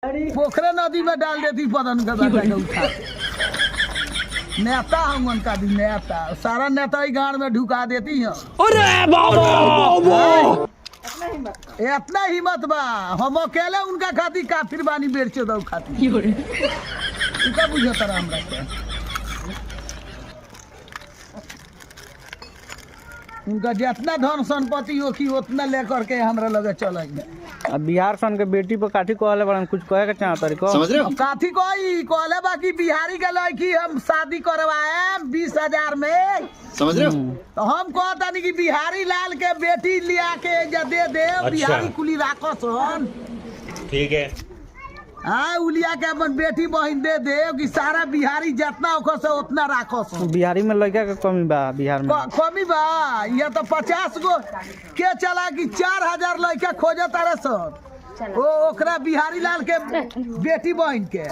पोखरे नदी में डाल देती पदन का उठा नेता हम उनका भी नेता सारा नेता ही गांव में ढुका देती है। अरे बाबा इतना हिम्मत बा हम अकेले उनका खातिर काफिर बानी बेचे दो खातिर इतना बुझे तरह हमरा के उनका जितना धन संपत्ति हो कि उतना लेकर के हमरा लगे चलेंगे। अब बिहार सन के बेटी पर काठी कहले बड़न कुछ कहे के चाहता रे समझ रहे हो काठी कोई कहले बाकी बिहारी के लड़की हम शादी करवाए 20,000 में समझ रहे हो तो हम कहता नहीं कि बिहारी लाल के बेटी लिया के दे दे बिहारी कुली राखो सन ठीक है हाँ उलिया के अपन बेटी बहन दे दे कि सारा बिहारी जितना ओखो से उतना राखो सन। बिहारी में लड़का के कमी बा बिहार में कमी बा ये तो 50 गो के चला कि 4,000 लड़का खोजे तारे सन ओ ओकरा बिहारी लाल के बेटी बहन के